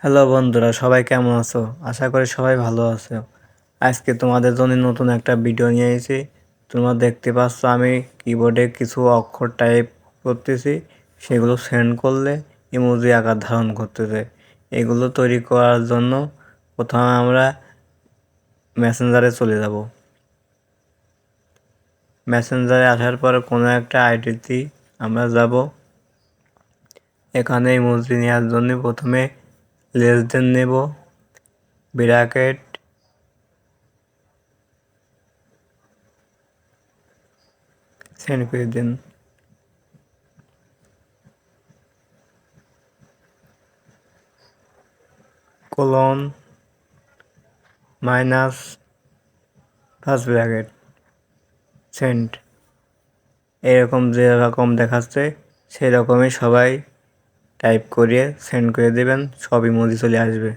Hello বন্ধুরা, সবাই কেমন আছো? আশা করি সবাই ভালো আছো। আজকে তোমাদের জন্য নতুন একটা ভিডিও নিয়ে এসেছি। তোমরা দেখতে পাচ্ছ আমি কিবোর্ডে কিছু অক্ষর টাইপ করতেছি, সেগুলো সেন্ড করলে ইমোজি আকার ধারণ করতেছে। এগুলো তৈরি করার জন্য প্রথমে আমরা মেসেঞ্জারে চলে যাব। মেসেঞ্জারে আসার পর কোনো একটা আইডিতে আমরা যাব। এখানে ইমোজি নেওয়ার জন্য প্রথমে লেস দেন নেব, ব্র্যাকেট, সেন্ড করে দিন। Colon minus first bracket send. এরকম যেরকম দেখাচ্ছে সেরকমই সবাই টাইপ করিয়ে সেন্ড করে দেবেন, সব ইমোজি চলে আসবে।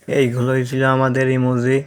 এইগুলোই ছিল আমাদের ইমোজি।